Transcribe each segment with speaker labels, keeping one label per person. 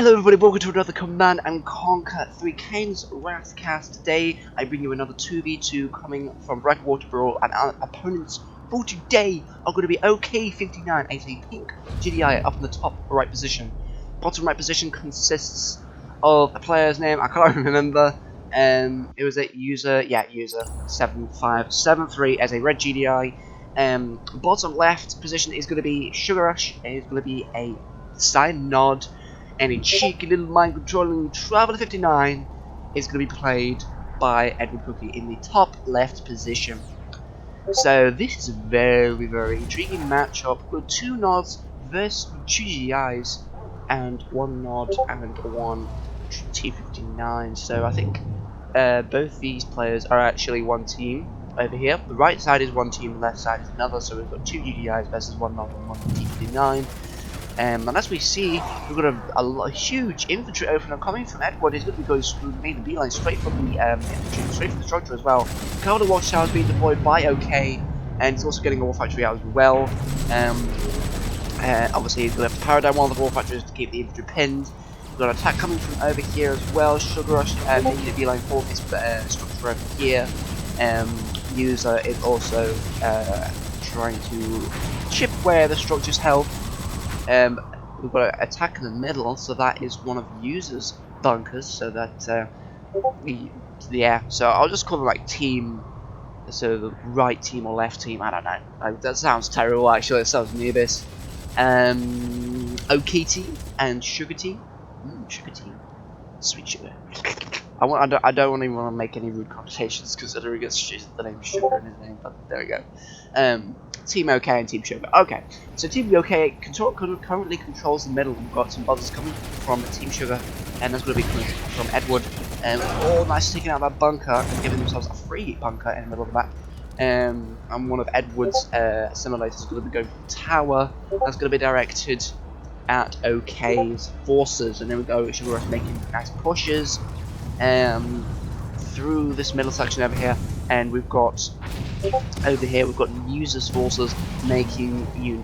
Speaker 1: Hello everybody, welcome to another Command and Conquer 3 Kane's Wrathcast. Today I bring you another 2v2 coming from Backwater Brawl, and our opponents for today are going to be OK59 as a pink GDI up in the top right position. Bottom right position consists of a player's name, I can't remember, it was a user7537 as a red GDI. Bottom left position is going to be Sugar Rush, is going to be a sign nod. And a cheeky little mind-controlling Traveler 59 is going to be played by EdwardCookie in the top left position. So this is a very, very intriguing matchup with 2 nods versus 2 GIs and 1 nod and 1 T-59. So I think both these players are actually one team over here. The right side is one team, the left side is another. So we've got 2 GDIs versus 1 nod and 1 T-59. And as we see, we've got a huge infantry opener coming from Edward. He's going to be going making the beeline straight from the infantry, straight from the structure as well. A couple of watchtowers being deployed by OK, and he's also getting a war factory out as well. Obviously, he's going to have to power down one of the war factories to keep the infantry pinned. We've got an attack coming from over here as well. Sugar Rush making the beeline for this structure over here. User is also trying to chip where the structure's held. We've got an attack in the middle, so that is one of the users' bunkers, so that, so I'll just call them like team, so the right team or left team, I don't know, that sounds terrible actually, it sounds nearbiss. OK team and Sugar team, Sugar team, sweet sugar. I don't even want to make any rude connotations considering it's the name Sugar in his name, but there we go. Team OK and Team Sugar. Okay, so Team OK currently controls the middle. We've got some buzzers coming from Team Sugar, and that's going to be coming from Edward. All nice taking out that bunker and giving themselves a free bunker in the middle of the map. And one of Edward's simulators is going to be going for the tower. That's going to be directed at OK's forces, and then we go. Sugar Rush making nice pushes through this middle section over here, and we've got over here we've got users forces making some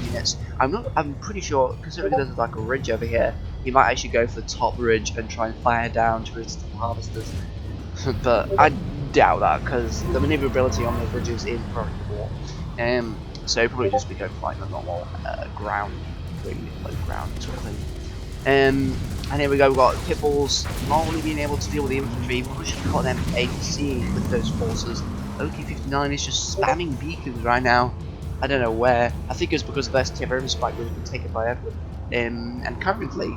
Speaker 1: units. I'm pretty sure, considering there's like a ridge over here, he might actually go for the top ridge and try and fire down to his harvesters. But I doubt that because the maneuverability on those ridges is very poor. So probably just be going for like the normal ground, really low ground sort of thing. And here we go, we've got Pitbulls not only being able to deal with the infantry, but we've got them AC with those forces. OK59 is just spamming beacons right now. I don't know where. I think it's because the best Tiberium spike was been taken by Edward. And currently,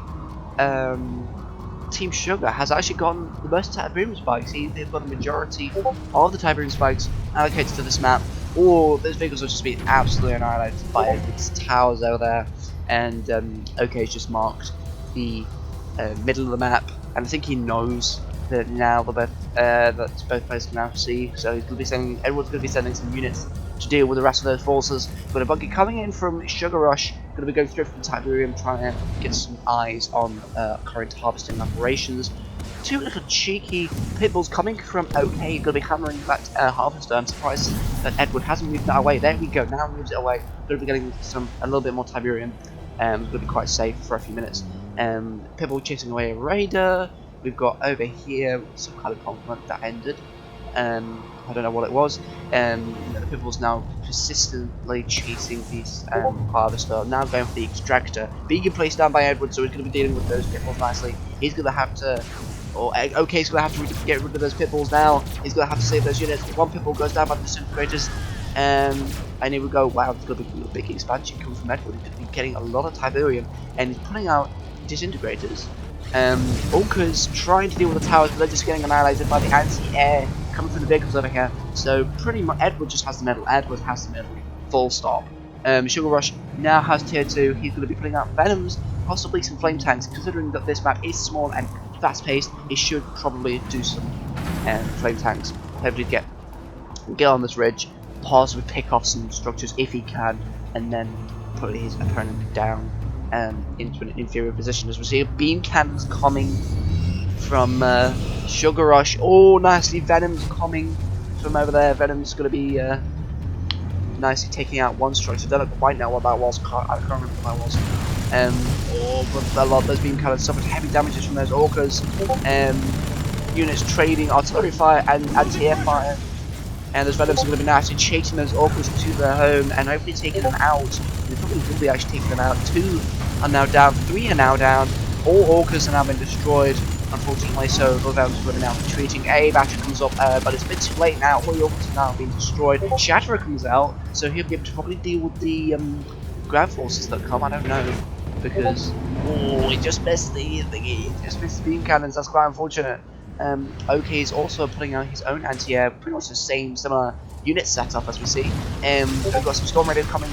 Speaker 1: Team Sugar has actually gotten the most Tiberium spikes. They've got the majority of the Tiberium spikes allocated to this map. Or those vehicles have just been absolutely annihilated by Edward's towers over there. And OK's just marked the middle of the map, and I think he knows that now that both players can now see. So he's going to be sending. Edward's going to be sending some units to deal with the rest of those forces. Got a bunker coming in from Sugar Rush. Going to be going straight from Tiberium, trying to get some eyes on current harvesting operations. 2 little cheeky Pitbulls coming from OK. Going to be hammering that harvester. I'm surprised that Edward hasn't moved that away. There we go. Now he moves it away. Going to be getting a little bit more Tiberium. It's going to be quite safe for a few minutes. Pitbull chasing away a raider. We've got over here some kind of compliment that ended. I don't know what it was. The Pitbull's now persistently chasing this harvester. Now going for the extractor. Being placed down by Edward, so he's going to be dealing with those Pitbulls nicely. He's going to have to, or OK's going to have to get rid of those Pitbulls now. He's going to have to save those units. One Pitbull goes down by the disintegrators. And here we go. Wow, there's going to be a big expansion coming from Edward. He's going to be getting a lot of Tiberium, and he's putting out disintegrators. Orca's trying to deal with the towers, but they're just getting annihilated by the anti-air coming from the vehicles over here. So pretty much Edward just has the middle. Edward has the middle. Full stop. Sugar Rush now has tier 2. He's going to be putting out Venoms, possibly some flame tanks. Considering that this map is small and fast-paced, he should probably do some flame tanks. Hopefully get on this ridge, possibly pick off some structures if he can, and then put his opponent down into an inferior position. As we see beam cannons coming from Sugar Rush. Oh, nicely, Venom's coming from over there. Venom's going to be nicely taking out one structure. I don't quite know what that was. I can't remember what that was. But a lot of those beam cannons suffered heavy damages from those orcas. Units trading artillery fire and anti-air fire. And those Venoms are going to be now actually chasing those orcas to their home and hopefully taking them out. They probably will be actually taking them out. 2 are now down, 3 are now down. All orcas are now been destroyed, unfortunately, so those Venoms are going to be now retreating. A battery comes up, but it's a bit too late now. All the orcas are now being destroyed. Shatterer comes out, so he'll be able to probably deal with the ground forces that come. I don't know, because he just missed the thingy. He just missed the beam cannons. That's quite unfortunate. OK is also putting out his own anti-air, pretty much the same similar unit setup as we see. We've got some Storm Raiders coming.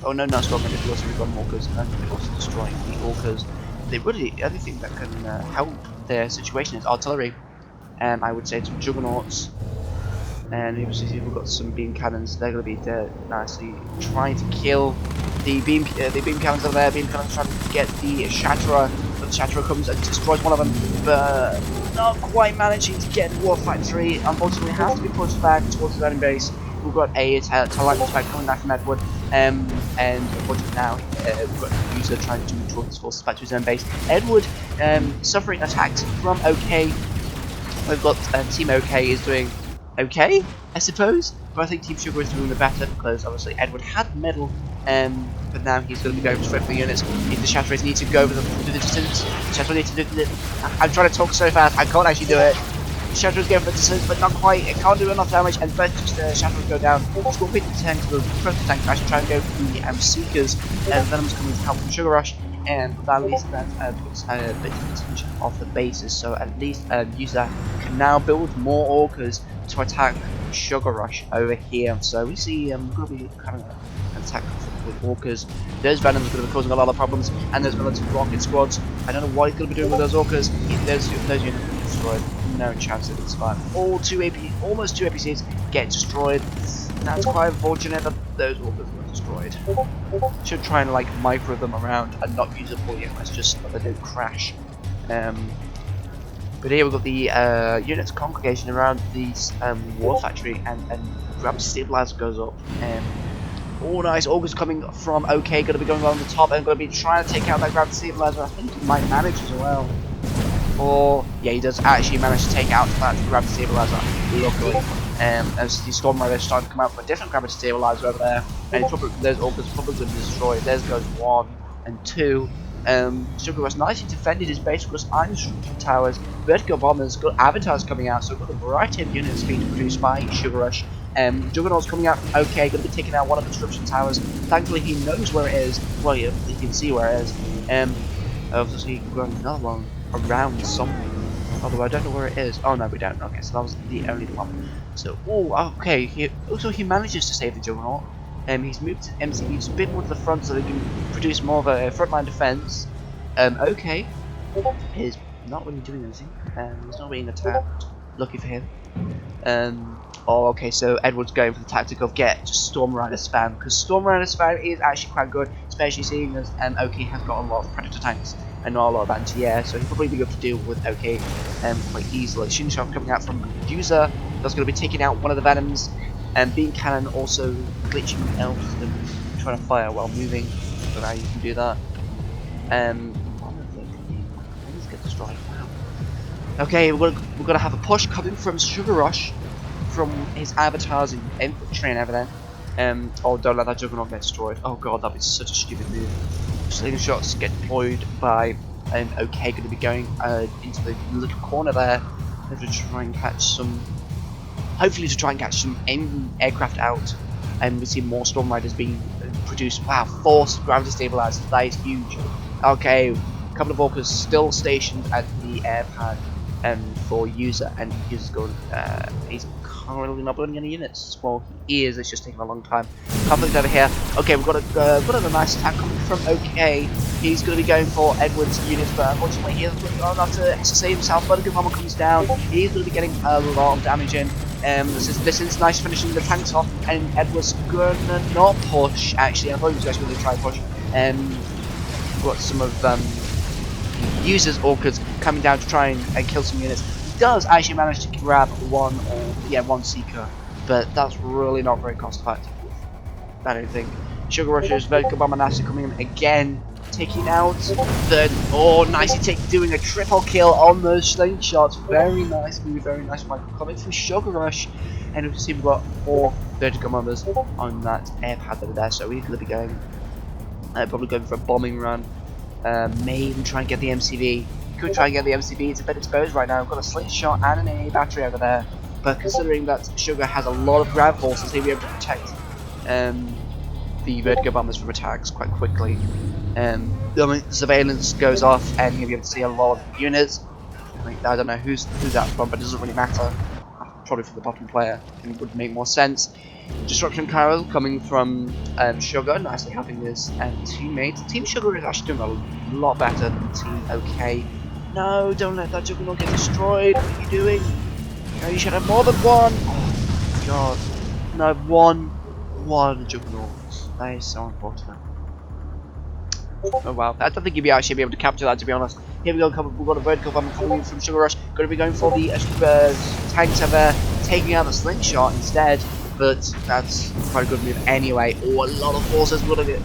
Speaker 1: Oh no, not Storm Raiders, we've also got Orcas, and we're also destroying the Orcas. The only thing that can help their situation is artillery. I would say some Juggernauts. And we've got some beam cannons. They're going to be there nicely trying to kill the beam cannons over there. Beam cannons trying to get the Shatterer. But the Shatterer comes and destroys one of them, but not quite managing to get the War Factory. Unfortunately, has to be pushed back towards the landing base. We've got a Talent attack coming back from Edward, and unfortunately now we've got a user trying to draw his forces back to his own base. Edward suffering attacks from OK. We've got Team OK is doing okay, I suppose, but I think Team Sugar is doing the better because obviously Edward had the medal, but now he's going to be going straight for the units. The Shatterers need to go over the distance. Shatterers need to do it. I'm trying to talk so fast, I can't actually do it. Shatterers go for the distance, but not quite. It can't do enough damage, and both just Shatterers go down. Scorpion tank to the front tank actually try and go for the Seekers, and Venom's coming to help from Sugar Rush. And at least that puts a bit of attention off the bases, so at least user can now build more orcas to attack Sugar Rush over here. So we see we're going to be having an attack with orcas. Those Venoms are going to be causing a lot of problems, and there's militant rocket squads. I don't know what he's going to be doing with those orcas. Those units will be destroyed. No chance of it surviving. Almost two APCs get destroyed. That's quite unfortunate that those orcas were destroyed. Should try and like micro them around and not use a full units, just so they don't crash. But here we've got the units congregation around the war factory, and Gravity Stabilizer goes up. Oh nice, August coming from OK, going to be going along the top and going to be trying to take out that Gravity Stabilizer. I think he might manage as well. Or, yeah, he does actually manage to take out that Gravity Stabilizer, luckily. As the Storm Raiders starting to come out with a different Gravity Stabilizer over there, and those Orcas probably going to be destroyed. There's goes 1 and 2. Sugar Rush nicely defended his base with iron structure towers, vertical bombers, got avatars coming out, so we've got a variety of units being produced by Sugar Rush. Juggernaut's coming out from OK, going to be taking out one of the construction towers. Thankfully, he knows where it is. Well, he can see where it is. Obviously, he can run another one around something. Although I don't know where it is. Oh no, we don't. Okay, so that was the only one. So, okay. He manages to save the Juggernaut. He's moved to MCBs a bit more to the front so they can produce more of a frontline defense. OK is not really doing anything. He's not being attacked. Lucky for him. Okay, so Edward's going for the tactic of get just Storm Rider spam, because Storm Rider spam is actually quite good, especially seeing as OK has got a lot of Predator tanks and not a lot of anti-air, so he'll probably be able to deal with OK quite easily. Shinshot coming out from User, that's going to be taking out one of the Venoms, and Beam Cannon also glitching elves and trying to fire while moving, so now you can do that. Things get destroyed. Wow. Okay, we're gonna have a push coming from Sugar Rush, from his avatars and infantry and everything. Oh, don't let that Juggernaut get destroyed. Oh god, that'd be such a stupid move. Slingshots get deployed by OK, going to be going into the little corner there to try and catch some. Hopefully, to try and catch some aircraft out, and we see more Storm Riders being produced. Wow, 4 gravity stabilizers. That is huge. Okay, a couple of Orcas still stationed at the air pad. For User, and User's going, he's currently not building any units. Well, he is, it's just taking a long time. Conflict over here. Okay, we've got a nice attack coming from OK. He's going to be going for Edward's units, but unfortunately he doesn't have to save himself. Vertical Bomber comes down. He's going to be getting a lot of damage in. This is nice finishing the tanks off, and Edward's gonna not push, actually. I thought he was actually going to try and push. We've got some of User's Orcas coming down to try and kill some units. He does actually manage to grab one Seeker, but that's really not very cost effective, I don't think. Sugar Rush's Vertical Bomber Nasty coming in again taking out the... Oh, nicely doing a triple kill on those slingshots. Very nice move, very nice Michael coming through Sugar Rush. And we can see we've got 4 vertical bombers on that air pad over there. So we're going to be going, probably going for a bombing run. May even try and get the MCV. Could try and get the MCV, it's a bit exposed right now. We've got a slingshot and an AA battery over there. But considering that Sugar has a lot of ground forces, he'll be able to protect the vertigo bombers from attacks quite quickly. The surveillance goes off and you'll be able to see a lot of units. I don't know who's that from, but it doesn't really matter. Probably for the bottom player, it would make more sense. Destruction Carol coming from Sugar, nicely helping his teammates. Team Sugar is actually doing a lot better than Team OK. No, don't let that Juggernaut get destroyed. What are you doing? You should have more than one. Oh god. No, one Juggernaut. That is so unfortunate. Oh wow, I don't think you'd actually be able to capture that, to be honest. Here we go, we've got a vertical bomb coming in from Sugar Rush. Going to be going for the tanks over there, taking out the slingshot instead. But that's quite a good move anyway. Oh, a lot of forces. We're going to get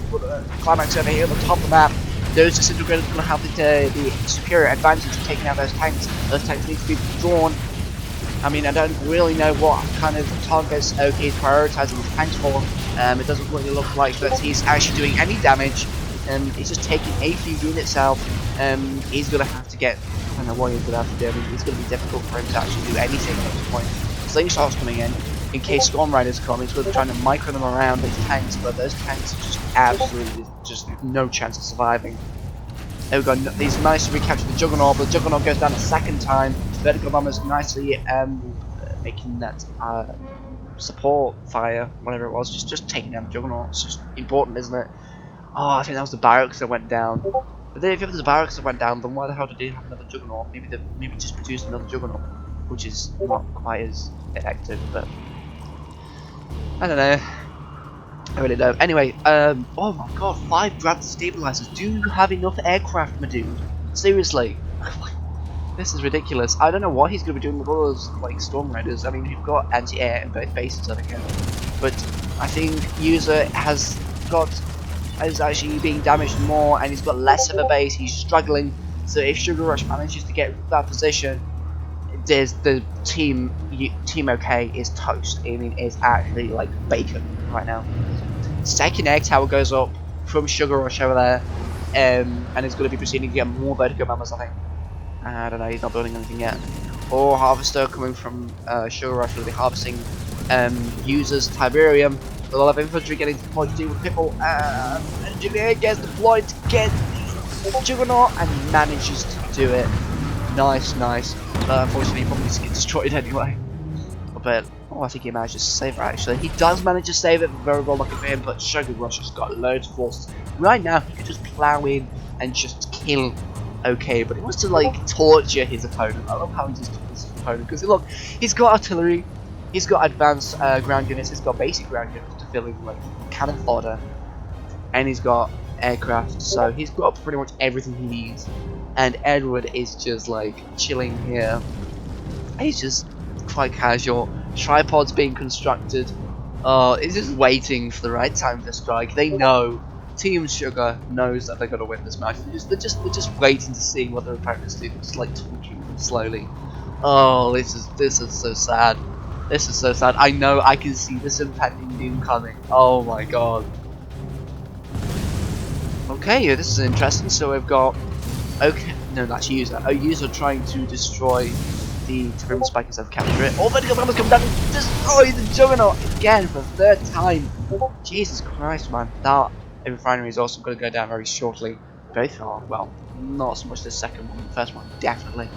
Speaker 1: climax over here on the top of the map. Those disintegrators are going to have the superior advantage of taking out those tanks. Those tanks need to be drawn. I mean, I don't really know what kind of targets OK is prioritizing his tanks for. It doesn't really look like that he's actually doing any damage. He's just taking a few units out. He's going to have to get... I don't know what he's going to have to do. I mean, it's going to be difficult for him to actually do anything at this point. Slingshot's coming in case Storm Riders come. He's going to be trying to micro them around these tanks, but those tanks are just absolutely just no chance of surviving. There we go. He's managed to recapture the Juggernaut, but the Juggernaut goes down a second time. Vertical Bombers nicely making that support fire, whatever it was, just taking down the Juggernaut. It's just important, isn't it? Oh, I think that was the barracks that went down. But then if it was the barracks that went down, then why the hell did they have another Juggernaut? Maybe just produced another Juggernaut, which is not quite as effective, but I don't know. I really don't. Anyway, oh my god, 5 gravity stabilizers. Do you have enough aircraft, my dude? Seriously. This is ridiculous. I don't know what he's going to be doing with all those, like, Storm Riders. I mean, you've got anti-air in both bases, I think. But I think User is actually being damaged more, and he's got less of a base. He's struggling. So if Sugar Rush manages to get that position, there's the Team OK is toast. I mean, it's actually like bacon right now. Second egg tower goes up from Sugar Rush over there, and it's going to be proceeding to get more vertigo bombers, I think. I don't know, he's not building anything yet. Or Harvester coming from Sugar Rush will be harvesting User's Tiberium. A lot of infantry getting deployed to deal with people. Engineer gets deployed to get the Juggernaut and he manages to do it. Nice. But unfortunately, he probably just gets destroyed anyway. But I think he managed to save it actually. He does manage to save it, very well lucky for him. But Sugar Rush has got loads of forces. Right now, he could just plow in and just kill OK, but he wants to like torture his opponent. I love how he just kills his opponent because look, he's got artillery. He's got advanced ground units, he's got basic ground units to fill in like cannon fodder, and he's got aircraft, so he's got pretty much everything he needs. And Edward is just like chilling here. He's just quite casual. Tripods being constructed. He's just waiting for the right time to strike. They know, Team Sugar knows that they're gonna win this match. They're just waiting to see what their opponents do. They're just like torturing them slowly. Oh, this is so sad. This is so sad. I know, I can see this impending doom coming. Oh my god. Okay, yeah, this is interesting. So we've got... Okay, no, that's User. User trying to destroy the Tiberium Spike instead of capture it. Oh, vertical bombers come down and destroy the Juggernaut again for the 3rd time. Jesus Christ, man. That refinery is also going to go down very shortly. Both are, well, not so much the second one, the first one, definitely.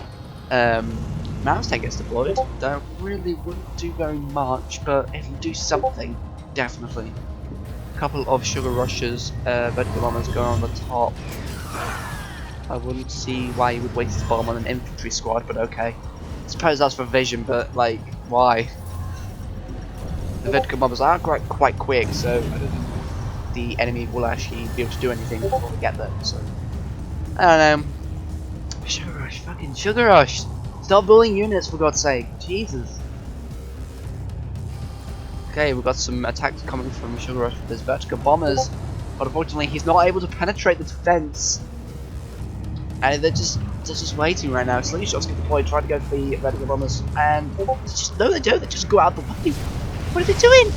Speaker 1: Mouse tank gets deployed. Don't really wouldn't do very much, but if you do something, definitely. A couple of Sugar Rushes, vertical bombers go on the top. I wouldn't see why you would waste his bomb on an infantry squad, but okay. I suppose that's for vision, but like, why? The vertical bombers are quite quick, so I don't think the enemy will actually be able to do anything before we get there. So I don't know. Sugar Rush, fucking Sugar Rush! Stop building units, for God's sake. Jesus. Okay, we've got some attacks coming from Sugar Rush with his vertical bombers. but unfortunately he's not able to penetrate the defense, and they're just waiting right now. Slingshots get deployed, trying to go for the vertical bombers, and no, they don't. They just go out the way. What are they doing?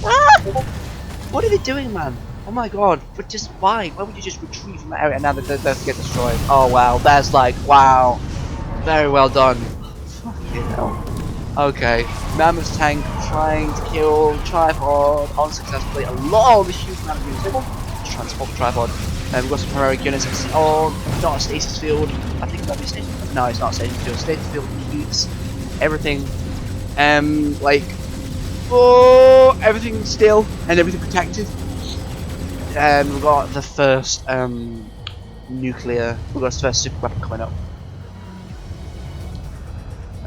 Speaker 1: Ah! What are they doing, man? Oh my god! But just why? Why would you just retreat from that area and now they're going to get destroyed? Oh wow, that's like wow, very well done. Fucking hell. Okay, Mammoth Tank trying to kill Tripod unsuccessfully. A lot of huge amount of units trying to spot the Tripod. And we've got some heroic units. Oh, not a stasis field. I think that'd be stasis field. No, it's not a stasis field. Stasis field keeps everything, like, oh, everything still and everything protected. And we've got the first nuclear. We've got the first super weapon coming up.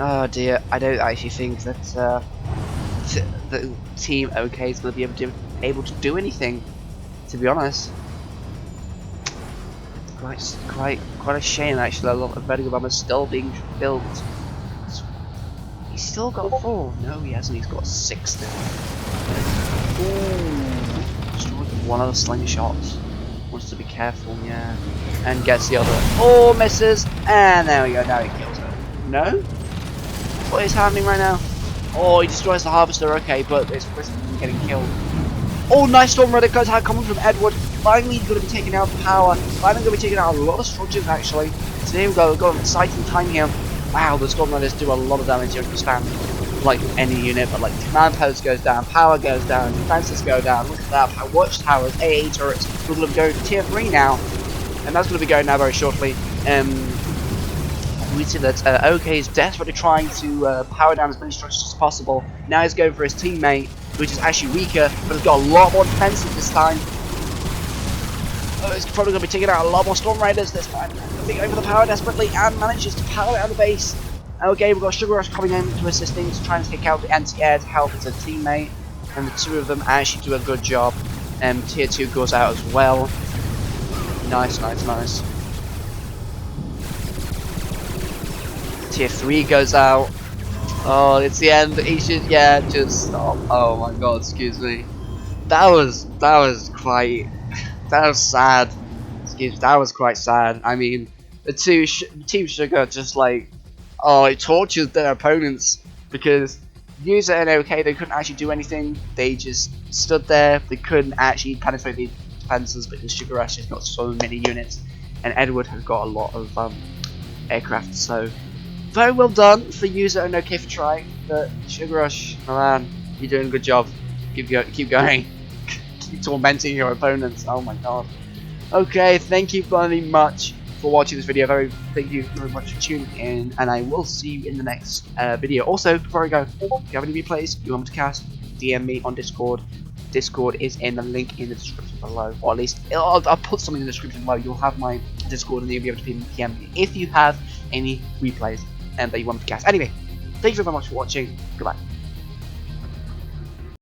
Speaker 1: Oh dear, I don't actually think that the team OK is going to be able to do anything, to be honest. Quite a shame actually. A lot of vertical bombers still being built. He's still got 4. No, he hasn't. He's got 6 now. Ooh, destroyed one of the slingshots. Wants to be careful, yeah. And gets the other. Oh, misses. And there we go. Now he kills her. No. What is happening right now? Oh, he destroys the harvester, okay, but it's risky from getting killed. Oh, nice storm rudder goes out coming from Edward. Finally going to be taking out power. Finally going to be taking out a lot of structures, actually. So here we go, we've got an exciting time here. Wow, the storm rudders do a lot of damage here in the span. Like any unit, but like command post goes down, power goes down, defenses go down. Look at that, watchtowers, AA turrets. We're going to go to tier 3 now. And that's going to be going now very shortly. We see that OK is desperately trying to power down as many structures as possible. Now he's going for his teammate, which is actually weaker, but has got a lot more defensive this time. He's probably going to be taking out a lot more Storm Raiders this time. Going over the power desperately and manages to power out the base. OK, we've got Sugar Rush coming in to assisting to try and take out the anti-air to help his teammate. And the two of them actually do a good job. Tier 2 goes out as well. Nice. Tier 3 goes out. Oh, it's the end. He should, yeah, just stop. Oh my god, excuse me. That was quite. That was sad. Excuse me, that was quite sad. I mean, the Team Sugar just like, oh, it tortured their opponents because User and OK, they couldn't actually do anything. They just stood there. They couldn't actually penetrate the defenses because Sugar Rush has got so many units, and Edward has got a lot of aircraft. So. Very well done for User and OK for trying, but Sugar Rush, oh man, you're doing a good job. Keep going. Keep tormenting your opponents. Oh my god. Okay, thank you very much for watching this video. Thank you very much for tuning in, and I will see you in the next video. Also, before I go, if you have any replays you want me to cast, DM me on Discord. Discord is in the link in the description below, or at least I'll put something in the description below. You'll have my Discord and you'll be able to PM me if you have any replays that you want me to cast. Anyway, thank you very much for watching. Goodbye.